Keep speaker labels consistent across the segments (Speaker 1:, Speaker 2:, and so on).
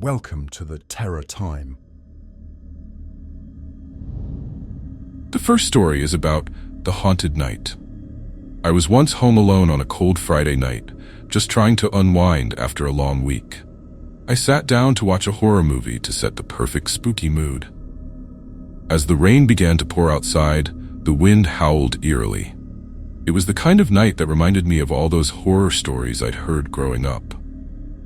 Speaker 1: Welcome to the Terror Time.
Speaker 2: The first story is about the haunted night. I was once home alone on a cold Friday night, just trying to unwind after a long week. I sat down to watch a horror movie to set the perfect spooky mood. As the rain began to pour outside, the wind howled eerily. It was the kind of night that reminded me of all those horror stories I'd heard growing up.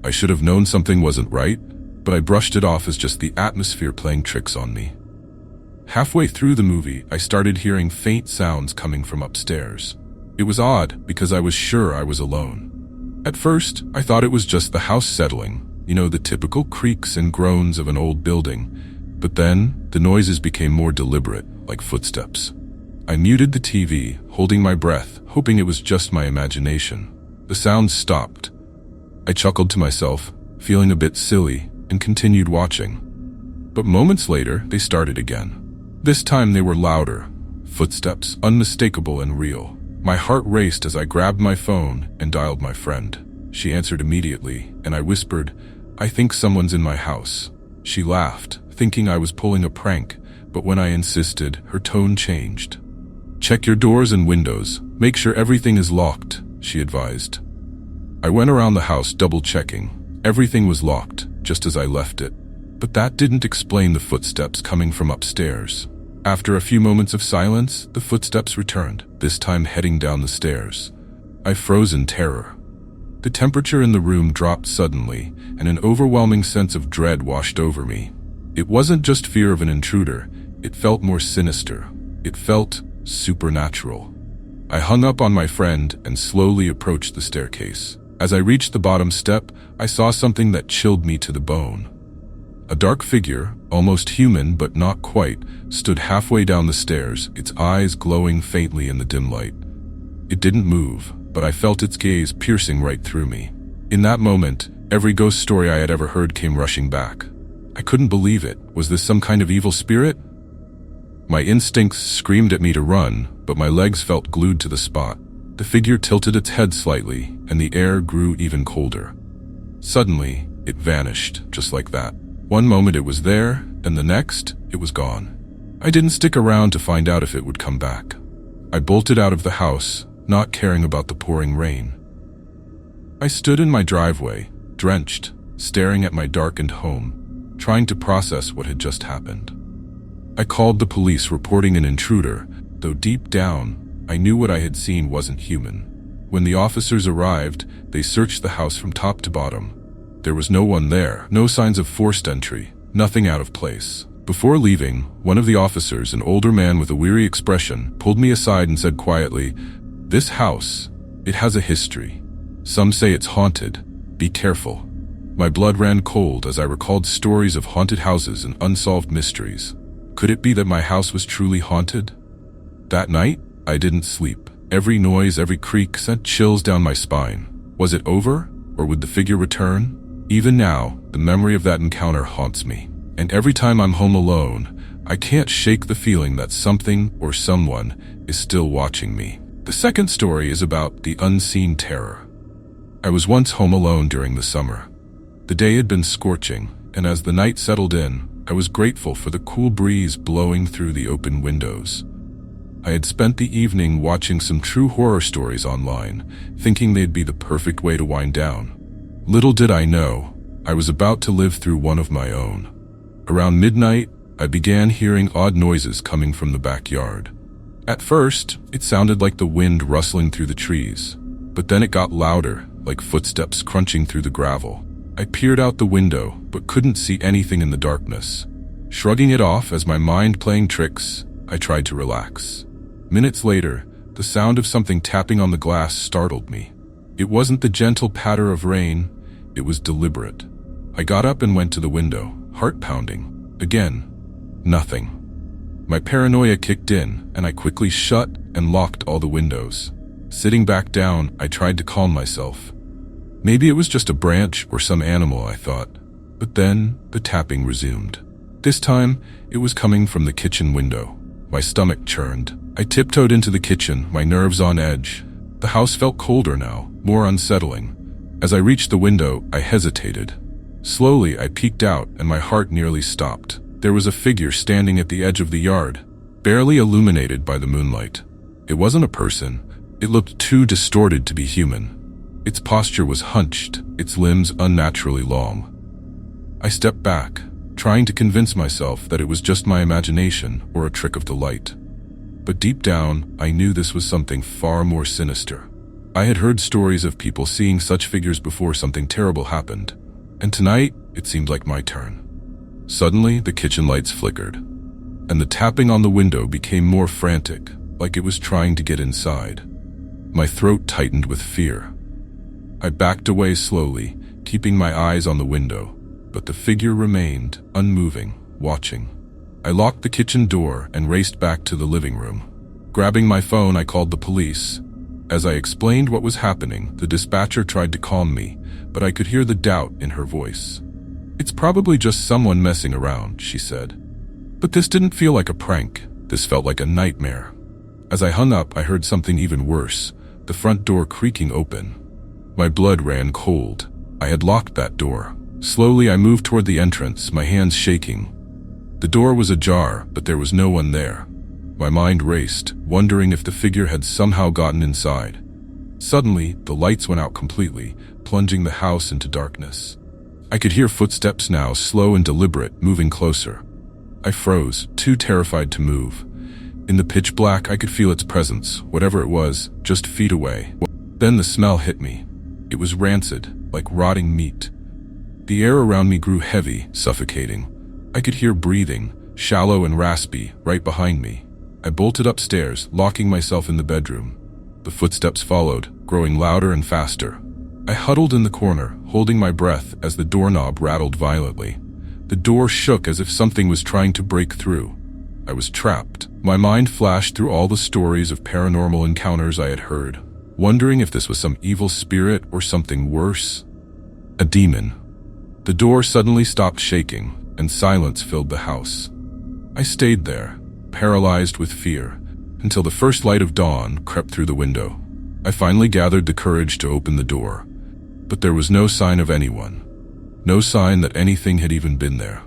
Speaker 2: I should have known something wasn't right, but I brushed it off as just the atmosphere playing tricks on me. Halfway through the movie, I started hearing faint sounds coming from upstairs. It was odd because I was sure I was alone. At first, I thought it was just the house settling, the typical creaks and groans of an old building. But then, the noises became more deliberate, like footsteps. I muted the TV, holding my breath, hoping it was just my imagination. The sounds stopped. I chuckled to myself, feeling a bit silly, and continued watching. But moments later, they started again. This time they were louder, footsteps unmistakable and real. My heart raced as I grabbed my phone and dialed my friend. She answered immediately, and I whispered, "I think someone's in my house." She laughed, thinking I was pulling a prank, but when I insisted, her tone changed. "Check your doors and windows. Make sure everything is locked," she advised. I went around the house double-checking. Everything was locked, just as I left it. But that didn't explain the footsteps coming from upstairs. After a few moments of silence, the footsteps returned, this time heading down the stairs. I froze in terror. The temperature in the room dropped suddenly, and an overwhelming sense of dread washed over me. It wasn't just fear of an intruder, it felt more sinister. It felt supernatural. I hung up on my friend and slowly approached the staircase. As I reached the bottom step, I saw something that chilled me to the bone. A dark figure, almost human but not quite, stood halfway down the stairs, its eyes glowing faintly in the dim light. It didn't move, but I felt its gaze piercing right through me. In that moment, every ghost story I had ever heard came rushing back. I couldn't believe it. Was this some kind of evil spirit? My instincts screamed at me to run, but my legs felt glued to the spot. The figure tilted its head slightly, and the air grew even colder. Suddenly, it vanished, just like that. One moment it was there, and the next, it was gone. I didn't stick around to find out if it would come back. I bolted out of the house, not caring about the pouring rain. I stood in my driveway, drenched, staring at my darkened home, trying to process what had just happened. I called the police, reporting an intruder, though deep down, I knew what I had seen wasn't human. When the officers arrived, they searched the house from top to bottom. There was no one there, no signs of forced entry, nothing out of place. Before leaving, one of the officers, an older man with a weary expression, pulled me aside and said quietly, "This house, it has a history. Some say it's haunted. Be careful." My blood ran cold as I recalled stories of haunted houses and unsolved mysteries. Could it be that my house was truly haunted? That night, I didn't sleep. Every noise, every creak sent chills down my spine. Was it over, or would the figure return? Even now, the memory of that encounter haunts me. And every time I'm home alone, I can't shake the feeling that something or someone is still watching me. The second story is about the unseen terror. I was once home alone during the summer. The day had been scorching, and as the night settled in, I was grateful for the cool breeze blowing through the open windows. I had spent the evening watching some true horror stories online, thinking they'd be the perfect way to wind down. Little did I know, I was about to live through one of my own. Around midnight, I began hearing odd noises coming from the backyard. At first, it sounded like the wind rustling through the trees, but then it got louder, like footsteps crunching through the gravel. I peered out the window, but couldn't see anything in the darkness. Shrugging it off as my mind playing tricks, I tried to relax. Minutes later, the sound of something tapping on the glass startled me. It wasn't the gentle patter of rain, it was deliberate. I got up and went to the window, heart pounding. Again, nothing. My paranoia kicked in, and I quickly shut and locked all the windows. Sitting back down, I tried to calm myself. Maybe it was just a branch or some animal, I thought. But then, the tapping resumed. This time, it was coming from the kitchen window. My stomach churned. I tiptoed into the kitchen, my nerves on edge. The house felt colder now, more unsettling. As I reached the window, I hesitated. Slowly, I peeked out and my heart nearly stopped. There was a figure standing at the edge of the yard, barely illuminated by the moonlight. It wasn't a person. It looked too distorted to be human. Its posture was hunched, its limbs unnaturally long. I stepped back, trying to convince myself that it was just my imagination or a trick of the light. But deep down, I knew this was something far more sinister. I had heard stories of people seeing such figures before something terrible happened, and tonight it seemed like my turn. Suddenly, the kitchen lights flickered, and the tapping on the window became more frantic, like it was trying to get inside. My throat tightened with fear. I backed away slowly, keeping my eyes on the window, but the figure remained, unmoving, watching. I locked the kitchen door and raced back to the living room. Grabbing my phone, I called the police. As I explained what was happening, the dispatcher tried to calm me, but I could hear the doubt in her voice. "It's probably just someone messing around," she said. But this didn't feel like a prank. This felt like a nightmare. As I hung up, I heard something even worse, the front door creaking open. My blood ran cold. I had locked that door. Slowly, I moved toward the entrance, my hands shaking. The door was ajar, but there was no one there. My mind raced, wondering if the figure had somehow gotten inside. Suddenly, the lights went out completely, plunging the house into darkness. I could hear footsteps now, slow and deliberate, moving closer. I froze, too terrified to move. In the pitch black, I could feel its presence, whatever it was, just feet away. Then the smell hit me. It was rancid, like rotting meat. The air around me grew heavy, suffocating. I could hear breathing, shallow and raspy, right behind me. I bolted upstairs, locking myself in the bedroom. The footsteps followed, growing louder and faster. I huddled in the corner, holding my breath as the doorknob rattled violently. The door shook as if something was trying to break through. I was trapped. My mind flashed through all the stories of paranormal encounters I had heard, wondering if this was some evil spirit or something worse. A demon. The door suddenly stopped shaking, and silence filled the house. I stayed there, paralyzed with fear, until the first light of dawn crept through the window. I finally gathered the courage to open the door, but there was no sign of anyone. No sign that anything had even been there.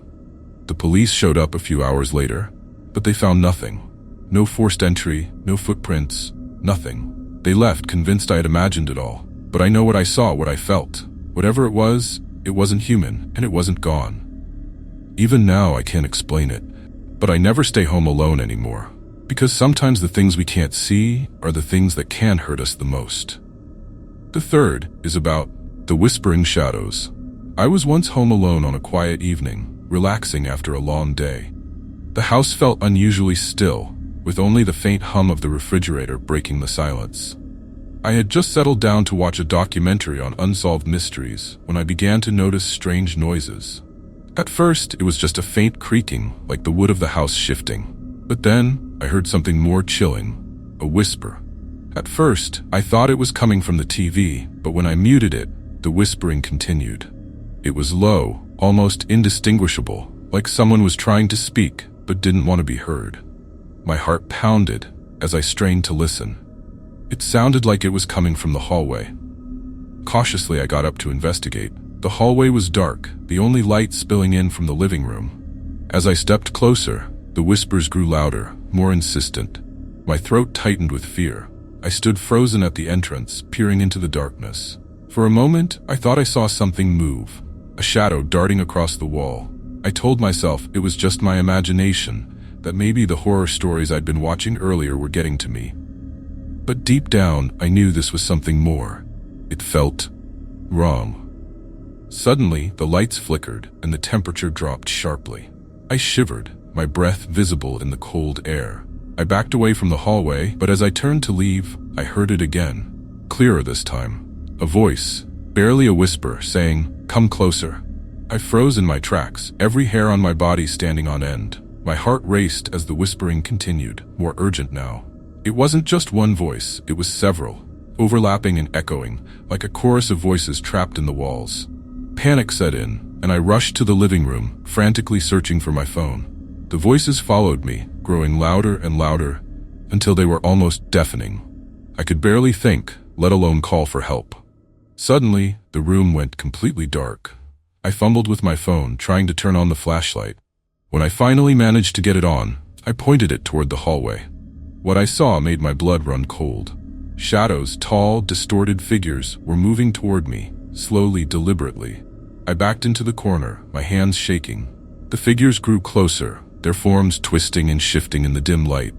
Speaker 2: The police showed up a few hours later, but they found nothing. No forced entry, no footprints, nothing. They left, convinced I had imagined it all. But I know what I saw, what I felt. Whatever it wasn't human, and it wasn't gone. Even now, I can't explain it, but I never stay home alone anymore. Because sometimes the things we can't see are the things that can hurt us the most. The third is about the whispering shadows. I was once home alone on a quiet evening, relaxing after a long day. The house felt unusually still, with only the faint hum of the refrigerator breaking the silence. I had just settled down to watch a documentary on unsolved mysteries when I began to notice strange noises. At first, it was just a faint creaking, like the wood of the house shifting. But then, I heard something more chilling, a whisper. At first, I thought it was coming from the TV, but when I muted it, the whispering continued. It was low, almost indistinguishable, like someone was trying to speak, but didn't want to be heard. My heart pounded as I strained to listen. It sounded like it was coming from the hallway. Cautiously, I got up to investigate. The hallway was dark, the only light spilling in from the living room. As I stepped closer, the whispers grew louder, more insistent. My throat tightened with fear. I stood frozen at the entrance, peering into the darkness. For a moment, I thought I saw something move, a shadow darting across the wall. I told myself it was just my imagination, that maybe the horror stories I'd been watching earlier were getting to me. But deep down, I knew this was something more. It felt wrong. Suddenly, the lights flickered and the temperature dropped sharply. I shivered, my breath visible in the cold air. I backed away from the hallway, but as I turned to leave, I heard it again. Clearer this time. A voice, barely a whisper, saying, "Come closer." I froze in my tracks, every hair on my body standing on end. My heart raced as the whispering continued, more urgent now. It wasn't just one voice, it was several, overlapping and echoing, like a chorus of voices trapped in the walls. Panic set in, and I rushed to the living room, frantically searching for my phone. The voices followed me, growing louder and louder, until they were almost deafening. I could barely think, let alone call for help. Suddenly, the room went completely dark. I fumbled with my phone, trying to turn on the flashlight. When I finally managed to get it on, I pointed it toward the hallway. What I saw made my blood run cold. Shadows, tall, distorted figures, were moving toward me, slowly, deliberately. I backed into the corner, my hands shaking. The figures grew closer, their forms twisting and shifting in the dim light.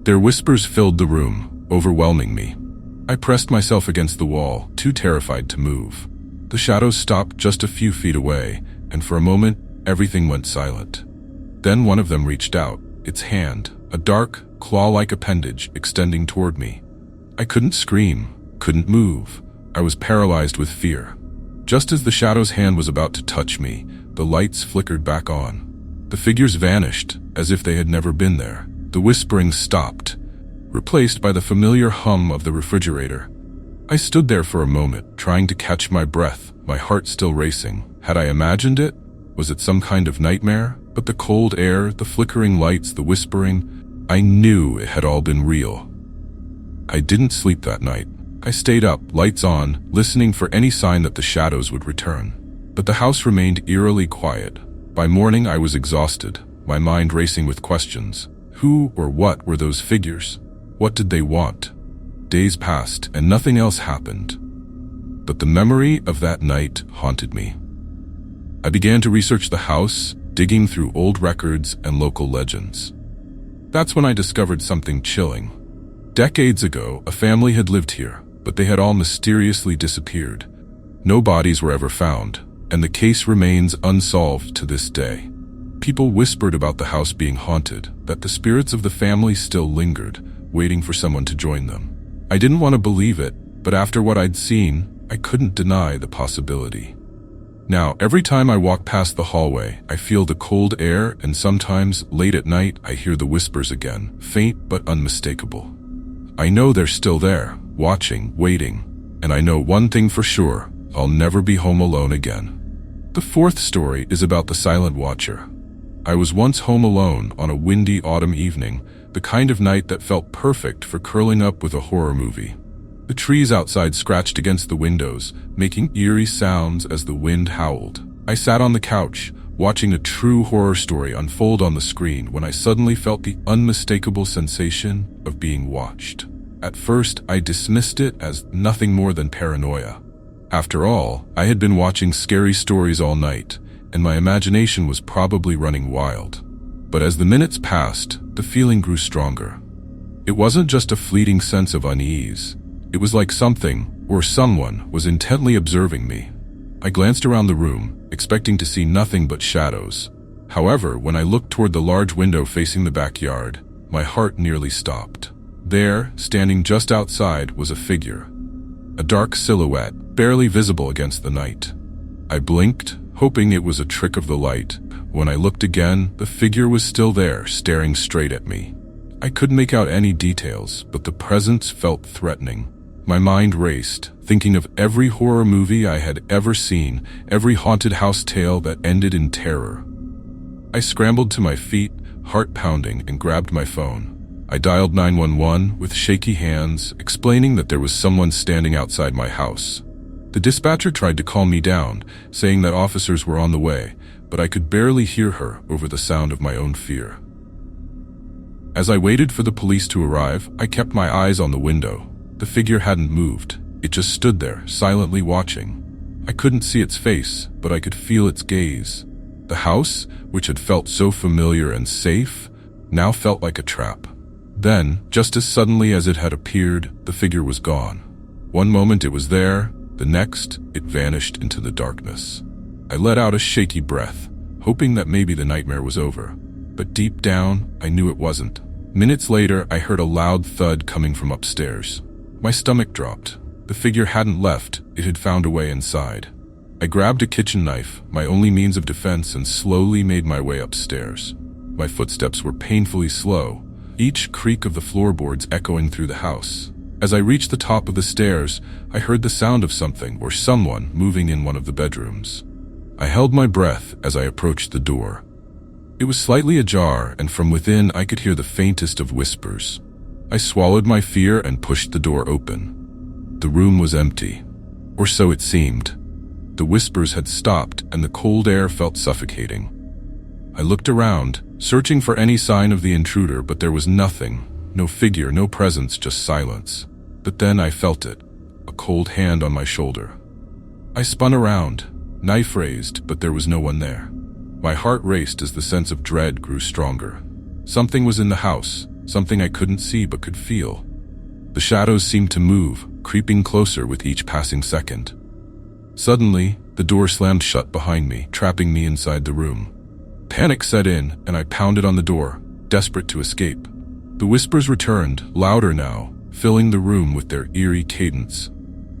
Speaker 2: Their whispers filled the room, overwhelming me. I pressed myself against the wall, too terrified to move. The shadows stopped just a few feet away, and for a moment, everything went silent. Then one of them reached out, its hand, a dark, claw-like appendage, extending toward me. I couldn't scream, couldn't move. I was paralyzed with fear. Just as the shadow's hand was about to touch me, the lights flickered back on. The figures vanished, as if they had never been there. The whispering stopped, replaced by the familiar hum of the refrigerator. I stood there for a moment, trying to catch my breath, my heart still racing. Had I imagined it? Was it some kind of nightmare? But the cold air, the flickering lights, the whispering, I knew it had all been real. I didn't sleep that night. I stayed up, lights on, listening for any sign that the shadows would return. But the house remained eerily quiet. By morning I was exhausted, my mind racing with questions. Who or what were those figures? What did they want? Days passed and nothing else happened. But the memory of that night haunted me. I began to research the house, digging through old records and local legends. That's when I discovered something chilling. Decades ago, a family had lived here, but they had all mysteriously disappeared. No bodies were ever found, and the case remains unsolved to this day. People whispered about the house being haunted, that the spirits of the family still lingered, waiting for someone to join them. I didn't want to believe it, but after what I'd seen, I couldn't deny the possibility. Now, every time I walk past the hallway, I feel the cold air, and sometimes, late at night, I hear the whispers again, faint but unmistakable. I know they're still there, watching, waiting, and I know one thing for sure, I'll never be home alone again. The fourth story is about the silent watcher. I was once home alone on a windy autumn evening, the kind of night that felt perfect for curling up with a horror movie. The trees outside scratched against the windows, making eerie sounds as the wind howled. I sat on the couch, watching a true horror story unfold on the screen when I suddenly felt the unmistakable sensation of being watched. At first, I dismissed it as nothing more than paranoia. After all, I had been watching scary stories all night, and my imagination was probably running wild. But as the minutes passed, the feeling grew stronger. It wasn't just a fleeting sense of unease. It was like something, or someone, was intently observing me. I glanced around the room, expecting to see nothing but shadows. However, when I looked toward the large window facing the backyard, my heart nearly stopped. There, standing just outside, was a figure. A dark silhouette, barely visible against the night. I blinked, hoping it was a trick of the light. When I looked again, the figure was still there, staring straight at me. I couldn't make out any details, but the presence felt threatening. My mind raced, thinking of every horror movie I had ever seen, every haunted house tale that ended in terror. I scrambled to my feet, heart pounding, and grabbed my phone. I dialed 911 with shaky hands, explaining that there was someone standing outside my house. The dispatcher tried to calm me down, saying that officers were on the way, but I could barely hear her over the sound of my own fear. As I waited for the police to arrive, I kept my eyes on the window. The figure hadn't moved. It just stood there, silently watching. I couldn't see its face, but I could feel its gaze. The house, which had felt so familiar and safe, now felt like a trap. Then, just as suddenly as it had appeared, the figure was gone. One moment it was there, the next, it vanished into the darkness. I let out a shaky breath, hoping that maybe the nightmare was over. But deep down, I knew it wasn't. Minutes later, I heard a loud thud coming from upstairs. My stomach dropped. The figure hadn't left, it had found a way inside. I grabbed a kitchen knife, my only means of defense, and slowly made my way upstairs. My footsteps were painfully slow, each creak of the floorboards echoing through the house. As I reached the top of the stairs, I heard the sound of something or someone moving in one of the bedrooms. I held my breath as I approached the door. It was slightly ajar, and from within I could hear the faintest of whispers. I swallowed my fear and pushed the door open. The room was empty, or so it seemed. The whispers had stopped and the cold air felt suffocating. I looked around, searching for any sign of the intruder, but there was nothing. No figure, no presence, just silence. But then I felt it, a cold hand on my shoulder. I spun around, knife raised, but there was no one there. My heart raced as the sense of dread grew stronger. Something was in the house, something I couldn't see but could feel. The shadows seemed to move, creeping closer with each passing second. Suddenly, the door slammed shut behind me, trapping me inside the room. Panic set in, and I pounded on the door, desperate to escape. The whispers returned, louder now, filling the room with their eerie cadence.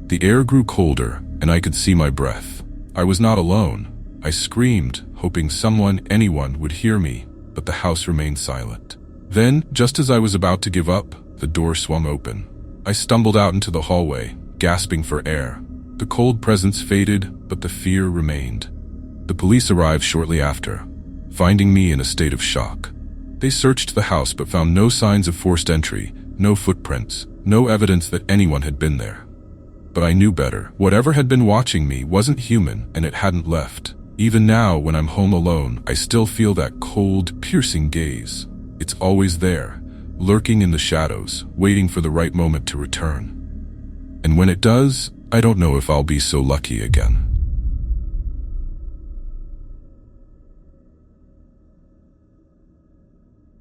Speaker 2: The air grew colder, and I could see my breath. I was not alone. I screamed, hoping someone, anyone, would hear me, but the house remained silent. Then, just as I was about to give up, the door swung open. I stumbled out into the hallway, gasping for air. The cold presence faded, but the fear remained. The police arrived shortly after, finding me in a state of shock. They searched the house but found no signs of forced entry, no footprints, no evidence that anyone had been there. But I knew better. Whatever had been watching me wasn't human, and it hadn't left. Even now, when I'm home alone, I still feel that cold, piercing gaze. It's always there, lurking in the shadows, waiting for the right moment to return. And when it does, I don't know if I'll be so lucky again.